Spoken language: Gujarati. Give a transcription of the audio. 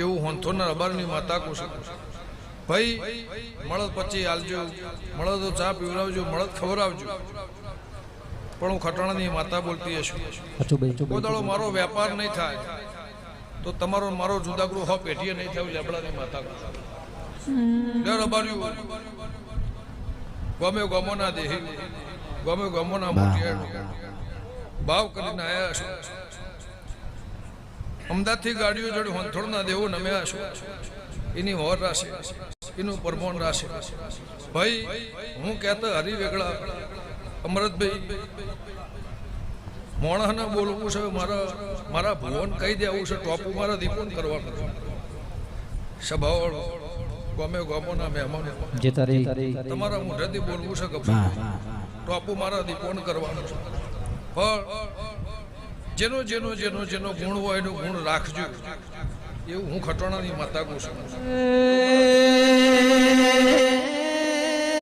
એવું હોંથોના રબારની માતા કહું છું ભાઈ મળદ પછી આલજો, મળદ તો ચા પીવડાવજો, મળદ ખવડાવજો, પણ હું ખટાણાની માતા બોલતી હશું. કોદાળો મારો વેપાર નહીં થાય તો તમારો મારો જુદાગરો હો પેઢીએ નહીં થયું. લેબડાની માતા રબાર્યું ગમે ગમોના દેહી, ગમે ગમોના મોટિયા ભાવ કરીને આવ્યા છો. અમદાવાદથી ગાડીઓ જોડે હોંથોડના દેવો નમ્યા છો. એની વર રાશે, એનું પરમોણ રાશે. ભાઈ હું કહેતા હરી વેગળા અમરતભાઈ મોણસને બોલવું છે, મારા ભુવન કહી દેવું છે, ટોપું મારા દીપોન કરવાનું. સભાવાળો ગમે ગમોના મહેમાનો તમારા મોઢેથી બોલવું છે કે ટોપું મારા દીપોન કરવાનું છે. પણ જેનો જેનો જેનો જેનો ગુણ હોય એનો ગુણ રાખજો. એવું હું ખટાણાની માતા કહું છું.